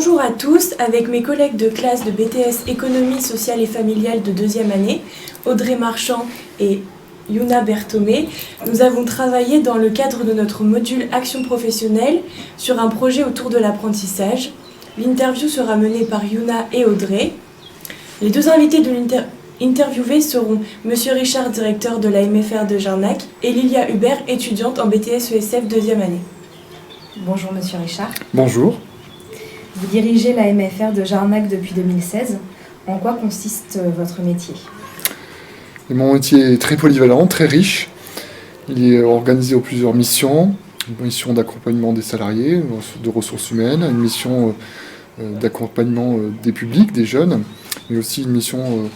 Bonjour à tous, avec mes collègues de classe de BTS Économie sociale et familiale de 2e année, Audrey Marchand et Yuna Berthomé, nous avons travaillé dans le cadre de notre module Action professionnelle sur un projet autour de l'apprentissage. L'interview sera menée par Yuna et Audrey. Les deux invités de interviewés seront M. Richard, directeur de la MFR de Jarnac, et Lilia Hubert, étudiante en BTS ESF 2e année. Bonjour M. Richard. Bonjour. Vous dirigez la MFR de Jarnac depuis 2016. En quoi consiste votre métier ? Et mon métier est très polyvalent, très riche. Il est organisé en plusieurs missions. Une mission d'accompagnement des salariés, de ressources humaines, une mission d'accompagnement des publics, des jeunes, mais aussi une mission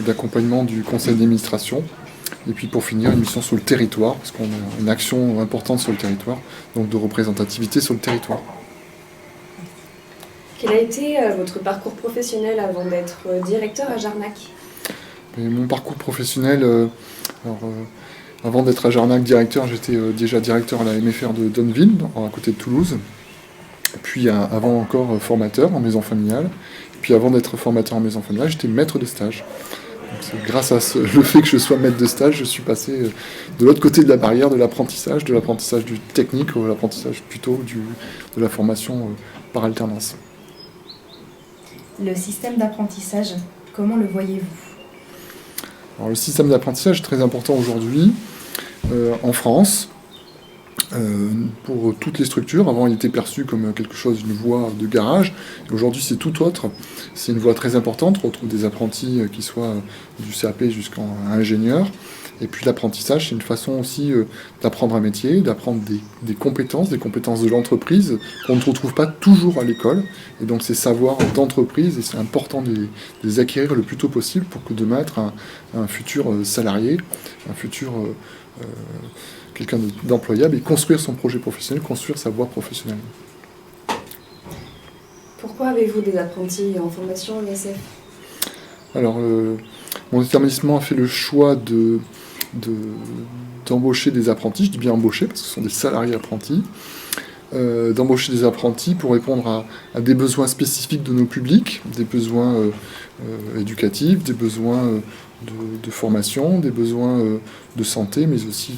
d'accompagnement du conseil d'administration. Et puis pour finir, une mission sur le territoire, parce qu'on a une action importante sur le territoire, donc de représentativité sur le territoire. Quel a été votre parcours professionnel avant d'être directeur à Jarnac ? Et mon parcours professionnel, avant d'être à Jarnac directeur, j'étais déjà directeur à la MFR de Donneville, à côté de Toulouse. Puis avant encore formateur en maison familiale. Puis avant d'être formateur en maison familiale, j'étais maître de stage. Donc c'est grâce à le fait que je sois maître de stage, je suis passé de l'autre côté de la barrière de l'apprentissage du technique ou l'apprentissage plutôt de la formation par alternance. Le système d'apprentissage, comment le voyez-vous ? Alors, le système d'apprentissage est très important aujourd'hui en France. Pour toutes les structures. Avant, il était perçu comme quelque chose, une voie de garage. Aujourd'hui, c'est tout autre. C'est une voie très importante. On retrouve des apprentis qui soient du CAP jusqu'à ingénieur. Et puis l'apprentissage, c'est une façon aussi d'apprendre un métier, d'apprendre des compétences de l'entreprise qu'on ne retrouve pas toujours à l'école. Et donc ces savoirs d'entreprise, et c'est important de les acquérir le plus tôt possible pour que demain être un futur salarié, un futur quelqu'un d'employable, et construire son projet professionnel, construire sa voie professionnelle. Pourquoi avez-vous des apprentis en formation ESF ? Alors, mon établissement a fait le choix d'embaucher des apprentis, je dis bien embaucher parce que ce sont des salariés apprentis, d'embaucher des apprentis pour répondre à des besoins spécifiques de nos publics, des besoins éducatifs, des besoins de formation, des besoins de santé, mais aussi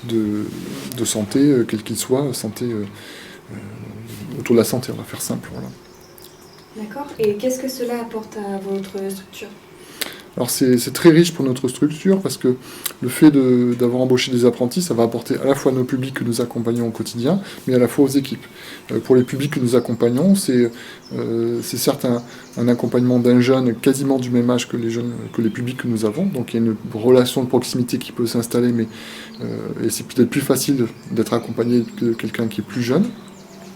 de santé, quel qu'il soit, santé autour de la santé, on va faire simple. Voilà. D'accord. Et qu'est-ce que cela apporte à votre structure ? Alors c'est très riche pour notre structure parce que le fait d'avoir embauché des apprentis, ça va apporter à la fois nos publics que nous accompagnons au quotidien, mais à la fois aux équipes. Pour les publics que nous accompagnons, c'est certes un accompagnement d'un jeune quasiment du même âge que les publics que nous avons, donc il y a une relation de proximité qui peut s'installer, mais et c'est peut-être plus facile d'être accompagné que quelqu'un qui est plus jeune,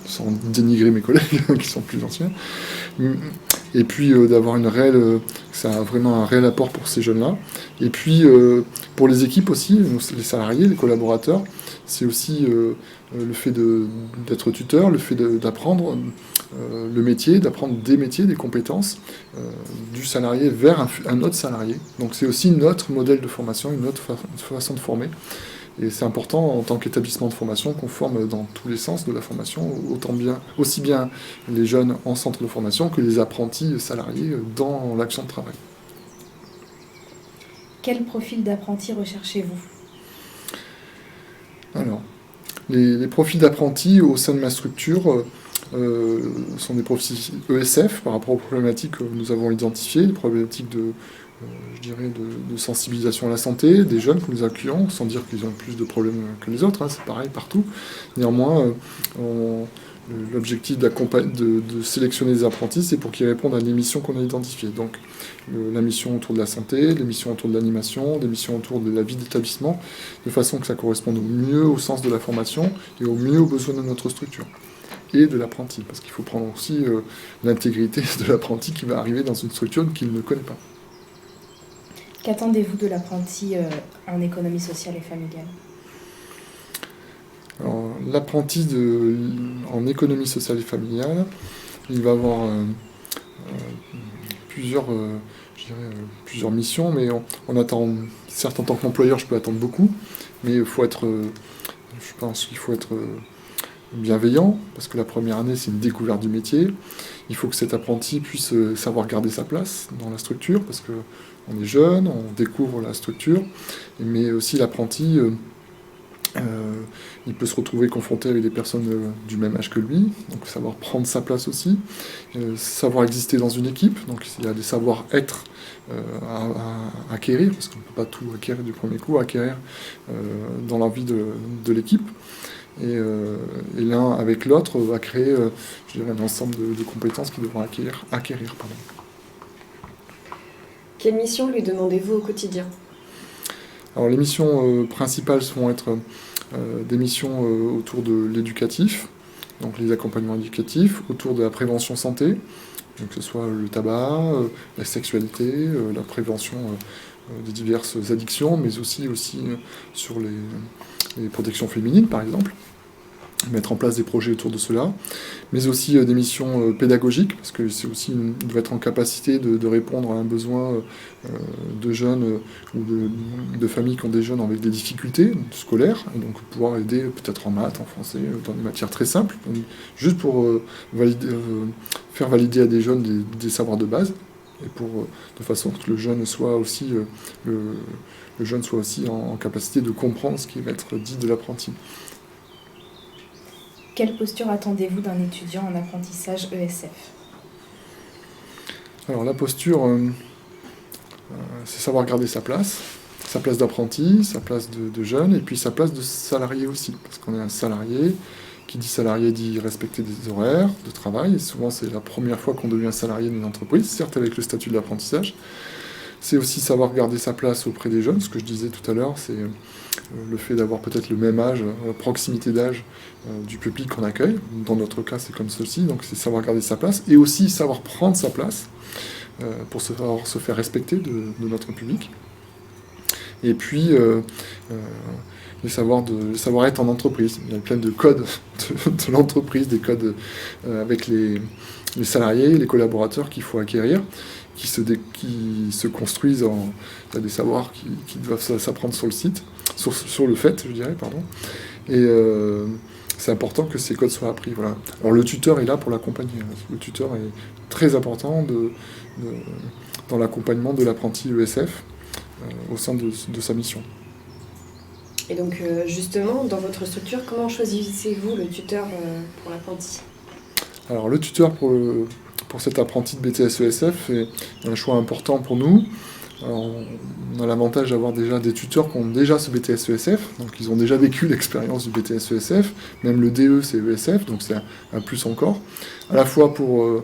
sans dénigrer mes collègues qui sont plus anciens. Et puis d'avoir ça a vraiment un réel apport pour ces jeunes-là. Et puis pour les équipes aussi, les salariés, les collaborateurs, c'est aussi le fait d'être tuteur, le fait d'apprendre le métier, d'apprendre des métiers, des compétences du salarié vers un autre salarié. Donc c'est aussi notre modèle de formation, une autre façon de former. Et c'est important en tant qu'établissement de formation qu'on forme dans tous les sens de la formation, aussi bien les jeunes en centre de formation que les apprentis salariés dans l'action de travail. Quel profil d'apprenti recherchez-vous ? Alors, les profils d'apprentis au sein de ma structure sont des profils ESF par rapport aux problématiques que nous avons identifiées, des problématiques de sensibilisation à la santé, des jeunes que nous accueillons, sans dire qu'ils ont plus de problèmes que les autres, c'est pareil partout. Néanmoins, l'objectif de sélectionner des apprentis, c'est pour qu'ils répondent à des missions qu'on a identifiées. Donc la mission autour de la santé, les missions autour de l'animation, des missions autour de la vie d'établissement, de façon que ça corresponde au mieux au sens de la formation et au mieux aux besoins de notre structure. Et de l'apprenti, parce qu'il faut prendre aussi l'intégrité de l'apprenti qui va arriver dans une structure qu'il ne connaît pas. Qu'attendez-vous de l'apprenti en économie sociale et familiale ? Alors, l'apprenti en économie sociale et familiale, il va avoir plusieurs missions, mais on attend, certes en tant qu'employeur, je peux attendre beaucoup, mais je pense qu'il faut être bienveillant, parce que la première année, c'est une découverte du métier. Il faut que cet apprenti puisse savoir garder sa place dans la structure, parce qu'on est jeune, on découvre la structure, mais aussi l'apprenti, il peut se retrouver confronté avec des personnes du même âge que lui, donc savoir prendre sa place aussi, savoir exister dans une équipe, donc il y a des savoir-être à acquérir, parce qu'on ne peut pas tout acquérir du premier coup, acquérir dans l'envie de l'équipe. Et l'un avec l'autre va créer je dirais, un ensemble de compétences qu'ils devront acquérir. Pardon. Quelle mission lui demandez-vous au quotidien? Alors les missions principales vont être des missions autour de l'éducatif, donc les accompagnements éducatifs, autour de la prévention santé, donc que ce soit le tabac, la sexualité, la prévention des diverses addictions, mais aussi sur les protections féminines par exemple, mettre en place des projets autour de cela, mais aussi des missions pédagogiques, parce que c'est aussi il doit être en capacité de répondre à un besoin de jeunes ou de familles qui ont des jeunes avec des difficultés scolaires, et donc pouvoir aider peut-être en maths, en français, dans des matières très simples, juste pour faire valider à des jeunes des savoirs de base, et de façon que le jeune soit aussi en capacité de comprendre ce qui va être dit de l'apprenti. Quelle posture attendez-vous d'un étudiant en apprentissage ESF? Alors la posture, c'est savoir garder sa place d'apprenti, sa place de jeune, et puis sa place de salarié aussi, parce qu'on est un salarié, qui dit salarié dit respecter des horaires de travail, et souvent c'est la première fois qu'on devient salarié d'une entreprise, certes avec le statut de l'apprentissage. C'est aussi savoir garder sa place auprès des jeunes, ce que je disais tout à l'heure, c'est le fait d'avoir peut-être le même âge, proximité d'âge du public qu'on accueille. Dans notre cas, c'est comme ceci, donc c'est savoir garder sa place, et aussi savoir prendre sa place pour se faire respecter de notre public. Et puis, le savoir-être en entreprise. Il y a plein de codes de l'entreprise, des codes avec les salariés, les collaborateurs qu'il faut acquérir, qui se construisent il y a des savoirs qui doivent s'apprendre sur le site, sur le fait, je dirais, pardon. Et c'est important que ces codes soient appris. Voilà. Alors le tuteur est là pour l'accompagner. Le tuteur est très important dans l'accompagnement de l'apprenti ESF au sein de sa mission. Et donc justement, dans votre structure, comment choisissez-vous le tuteur pour l'apprenti? Alors le tuteur pour cet apprenti de BTS ESF est un choix important pour nous. Alors, on a l'avantage d'avoir déjà des tuteurs qui ont déjà ce BTS ESF, donc ils ont déjà vécu l'expérience du BTS ESF, même le DE c'est ESF, donc c'est un plus encore, à la fois pour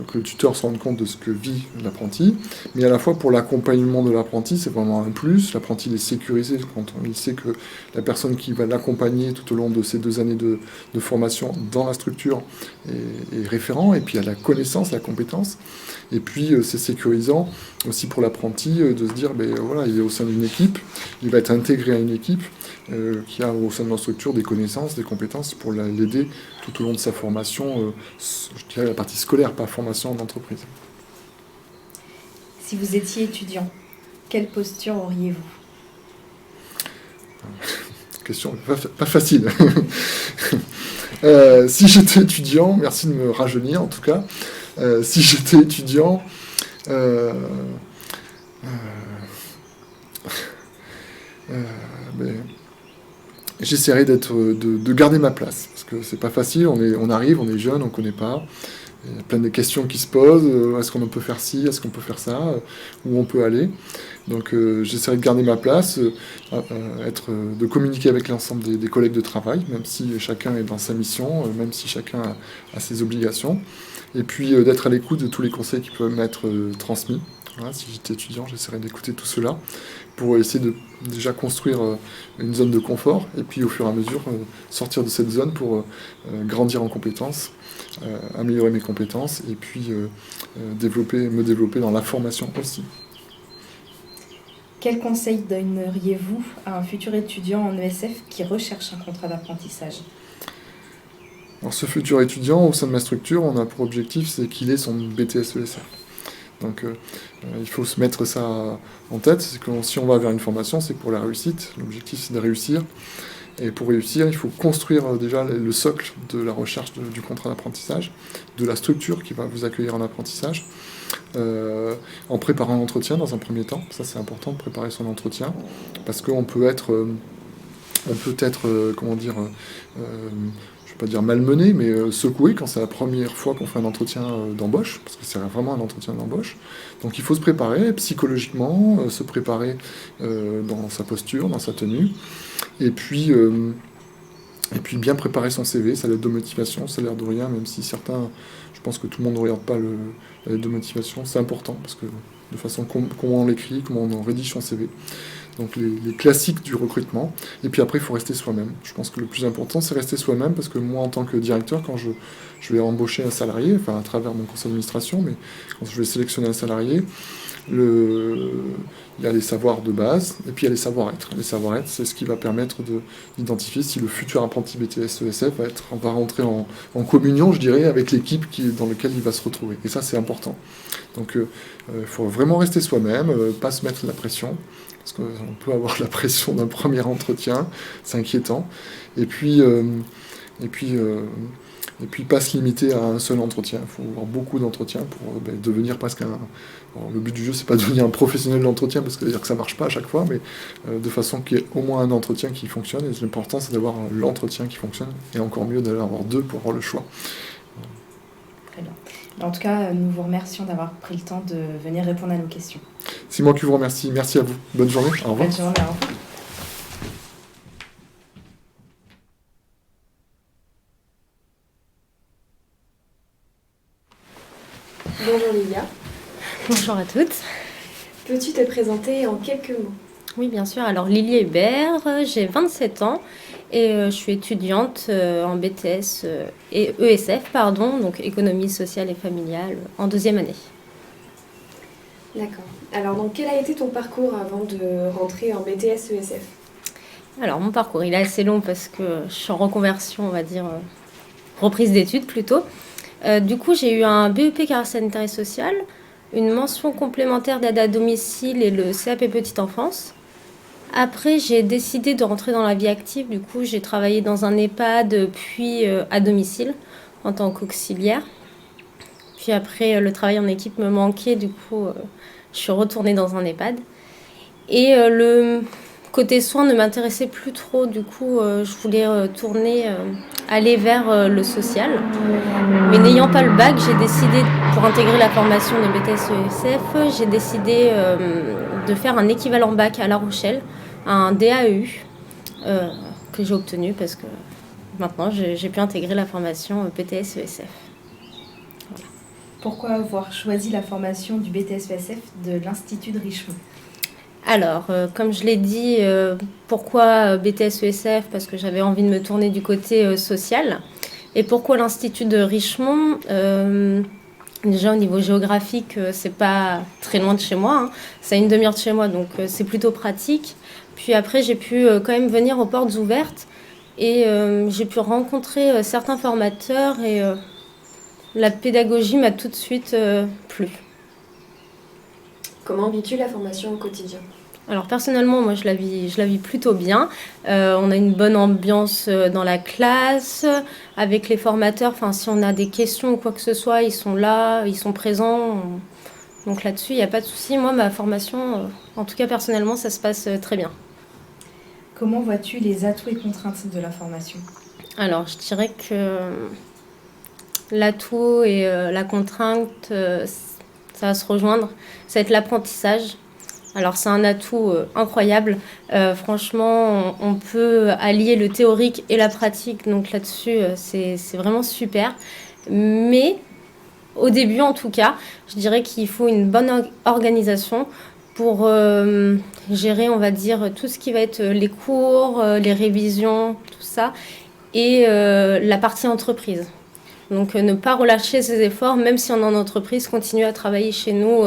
que le tuteur se rende compte de ce que vit l'apprenti, mais à la fois pour l'accompagnement de l'apprenti, c'est vraiment un plus. L'apprenti est sécurisé quand il sait que la personne qui va l'accompagner tout au long de ces 2 années de formation dans la structure est référent, et puis il y a la connaissance, la compétence, et puis c'est sécurisant aussi pour l'apprenti de se dire, voilà, il est au sein d'une équipe, il va être intégré à une équipe qui a au sein de la structure des connaissances, des compétences pour l'aider tout au long de sa formation, je dirais la partie scolaire, pas formation en entreprise. Si vous étiez étudiant, quelle posture auriez-vous? Question pas facile. Si j'étais étudiant, merci de me rajeunir en tout cas, si j'étais étudiant, j'essaierais de garder ma place, parce que c'est pas facile, on arrive, on est jeune, on connaît pas, il y a plein de questions qui se posent, est-ce qu'on peut faire ci, est-ce qu'on peut faire ça, où on peut aller, donc j'essaierais de garder ma place, de communiquer avec l'ensemble des collègues de travail, même si chacun est dans sa mission, même si chacun a ses obligations, et puis d'être à l'écoute de tous les conseils qui peuvent m'être transmis. Voilà, si j'étais étudiant, j'essaierais d'écouter tout cela pour essayer de déjà construire une zone de confort et puis au fur et à mesure sortir de cette zone pour grandir en compétences, améliorer mes compétences et puis me développer dans la formation aussi. Quel conseil donneriez-vous à un futur étudiant en ESF qui recherche un contrat d'apprentissage? Alors ce futur étudiant, au sein de ma structure, on a pour objectif c'est qu'il ait son BTS ESF. Donc il faut se mettre ça en tête, c'est que si on va vers une formation, c'est pour la réussite. L'objectif, c'est de réussir. Et pour réussir, il faut construire déjà le socle de la recherche du contrat d'apprentissage, de la structure qui va vous accueillir en apprentissage, en préparant l'entretien dans un premier temps. Ça, c'est important de préparer son entretien, parce qu'on peut être, comment dire, je ne vais pas dire malmené, mais secoué quand c'est la première fois qu'on fait un entretien d'embauche, parce que c'est vraiment un entretien d'embauche. Donc il faut se préparer psychologiquement, se préparer dans sa posture, dans sa tenue, et puis bien préparer son CV, sa lettre de motivation, ça a l'air de rien, même si certains, je pense que tout le monde ne regarde pas la lettre de motivation, c'est important, parce que de façon comment on l'écrit, comment on rédige son CV. Donc les classiques du recrutement, et puis après il faut rester soi-même. Je pense que le plus important c'est rester soi-même, parce que moi en tant que directeur, quand je vais embaucher un salarié, enfin à travers mon conseil d'administration, mais quand je vais sélectionner un salarié, il y a les savoirs de base, et puis il y a les savoir-être. Les savoir-être, c'est ce qui va permettre d'identifier si le futur apprenti BTS ESF va rentrer en communion, je dirais, avec l'équipe dans laquelle il va se retrouver. Et ça, c'est important. Donc il faut vraiment rester soi-même, pas se mettre la pression, parce qu'on peut avoir la pression d'un premier entretien, c'est inquiétant. Et puis pas se limiter à un seul entretien. Il faut avoir beaucoup d'entretiens pour devenir presque un... Alors, le but du jeu, c'est pas de devenir un professionnel de l'entretien, parce que ça veut dire que ça marche pas à chaque fois, mais de façon qu'il y ait au moins un entretien qui fonctionne. Et l'important, c'est d'avoir l'entretien qui fonctionne, et encore mieux d'aller avoir deux pour avoir le choix. Très bien. En tout cas, nous vous remercions d'avoir pris le temps de venir répondre à nos questions. C'est moi qui vous remercie. Merci à vous. Bonne journée. Au revoir. Bonne journée. Au revoir. Bonjour Lilia. Bonjour à toutes. Peux-tu te présenter en quelques mots? Oui, bien sûr. Alors, Lily Hébert, j'ai 27 ans et je suis étudiante en BTS et ESF, donc économie sociale et familiale, en deuxième année. D'accord. Alors, donc, quel a été ton parcours avant de rentrer en BTS ESF? Alors, mon parcours, il est assez long parce que je suis en reconversion, on va dire, reprise d'études plutôt. Du coup, j'ai eu un BEP carrière sanitaire et sociale, une mention complémentaire d'aide à domicile et le CAP petite enfance. Après, j'ai décidé de rentrer dans la vie active. Du coup, j'ai travaillé dans un EHPAD, puis à domicile en tant qu'auxiliaire. Puis après, le travail en équipe me manquait. Du coup, je suis retournée dans un EHPAD. Et le côté soins ne m'intéressait plus trop. Du coup, je voulais aller vers le social. Mais n'ayant pas le bac, j'ai décidé, pour intégrer la formation de BTS ESF, j'ai décidé de faire un équivalent bac à La Rochelle, un DAEU que j'ai obtenu parce que maintenant j'ai pu intégrer la formation BTS ESF. Voilà. Pourquoi avoir choisi la formation du BTS ESF de l'Institut de Richemont? Alors, comme je l'ai dit, pourquoi BTS ESF? Parce que j'avais envie de me tourner du côté social. Et pourquoi l'Institut de Richemont? Déjà, au niveau géographique, c'est pas très loin de chez moi. Hein. C'est à une demi-heure de chez moi, donc c'est plutôt pratique. Puis après, j'ai pu quand même venir aux portes ouvertes et j'ai pu rencontrer certains formateurs et la pédagogie m'a tout de suite plu. Comment vis-tu la formation au quotidien? Alors personnellement, moi je la vis plutôt bien. On a une bonne ambiance dans la classe, avec les formateurs. Enfin, si on a des questions ou quoi que ce soit, ils sont là, ils sont présents. Donc là-dessus, il n'y a pas de souci. Moi, ma formation, en tout cas personnellement, ça se passe très bien. Comment vois-tu les atouts et contraintes de la formation? Alors, je dirais que l'atout et la contrainte, ça va se rejoindre. Ça va être l'apprentissage. Alors c'est un atout incroyable. Franchement, on peut allier le théorique et la pratique. Donc là-dessus, c'est vraiment super. Mais au début, en tout cas, je dirais qu'il faut une bonne organisation pour gérer, on va dire, tout ce qui va être les cours, les révisions, tout ça, et la partie entreprise. Donc ne pas relâcher ses efforts, même si on est en entreprise, continuer à travailler chez nous,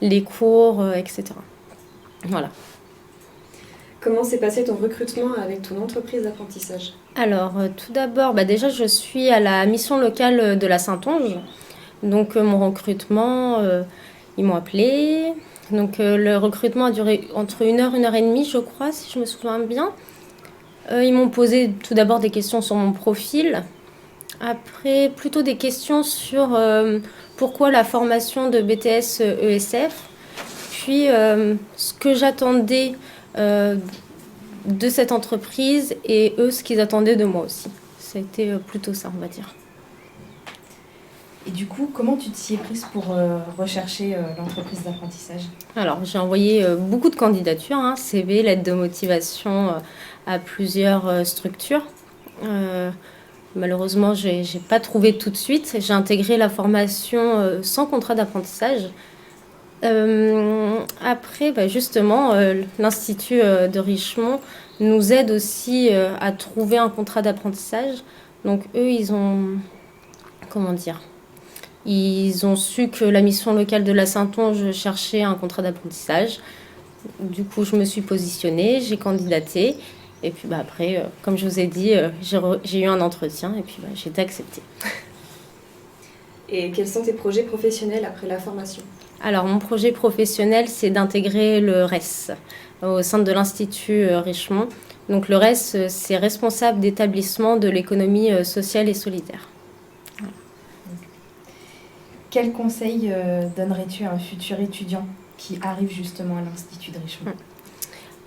les cours, etc. Voilà. Comment s'est passé ton recrutement avec ton entreprise d'apprentissage? Alors, tout d'abord, déjà, je suis à la mission locale de la Saintonge. Donc, mon recrutement, Ils m'ont appelé. Donc le recrutement a duré entre 1 heure et demie, je crois, si je me souviens bien. Ils m'ont posé tout d'abord des questions sur mon profil. Après, plutôt des questions sur pourquoi la formation de BTS ESF. Puis ce que j'attendais de cette entreprise et eux, ce qu'ils attendaient de moi aussi. Ça a été plutôt ça, on va dire. Et du coup, comment tu t'y es prise pour rechercher l'entreprise d'apprentissage? Alors, j'ai envoyé beaucoup de candidatures, hein, CV, lettre de motivation à plusieurs structures. Malheureusement, je n'ai pas trouvé tout de suite. J'ai intégré la formation sans contrat d'apprentissage. Après, justement, l'Institut de Richemont nous aide aussi à trouver un contrat d'apprentissage. Donc, eux, ils ont... Comment dire ? Ils ont su que la mission locale de la Saintonge cherchait un contrat d'apprentissage. Du coup, je me suis positionnée, j'ai candidaté. Et puis après, comme je vous ai dit, j'ai eu un entretien et puis j'ai été acceptée. Et quels sont tes projets professionnels après la formation? Alors, mon projet professionnel, c'est d'intégrer le RES au sein de l'Institut Richemont. Donc, le RES, c'est responsable d'établissement de l'économie sociale et solidaire. Quel conseil donnerais-tu à un futur étudiant qui arrive justement à l'Institut de Richemont?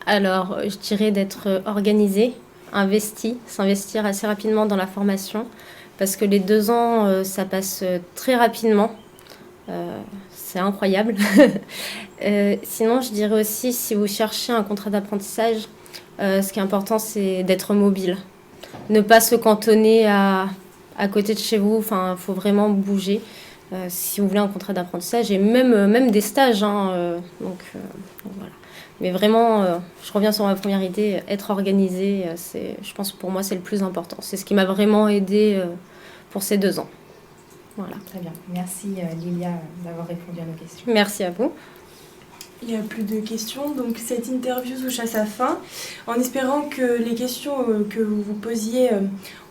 Alors, je dirais d'être organisé, s'investir assez rapidement dans la formation, parce que les 2 ans, ça passe très rapidement. C'est incroyable. Sinon, je dirais aussi, si vous cherchez un contrat d'apprentissage, ce qui est important, c'est d'être mobile. Ne pas se cantonner à côté de chez vous. Enfin, il faut vraiment bouger. Si vous voulez un contrat d'apprentissage et même des stages. Donc voilà. Mais vraiment, je reviens sur ma première idée, être organisé, je pense pour moi c'est le plus important. C'est ce qui m'a vraiment aidée pour ces 2 ans. Voilà. Très bien. Merci Lilia d'avoir répondu à nos questions. Merci à vous. Il n'y a plus de questions, donc cette interview touche à sa fin. En espérant que les questions que vous vous posiez,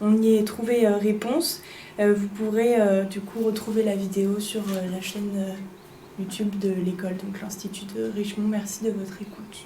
on y ait trouvé réponse. Vous pourrez du coup retrouver la vidéo sur la chaîne YouTube de l'école, donc l'Institut de Richemont. Merci de votre écoute.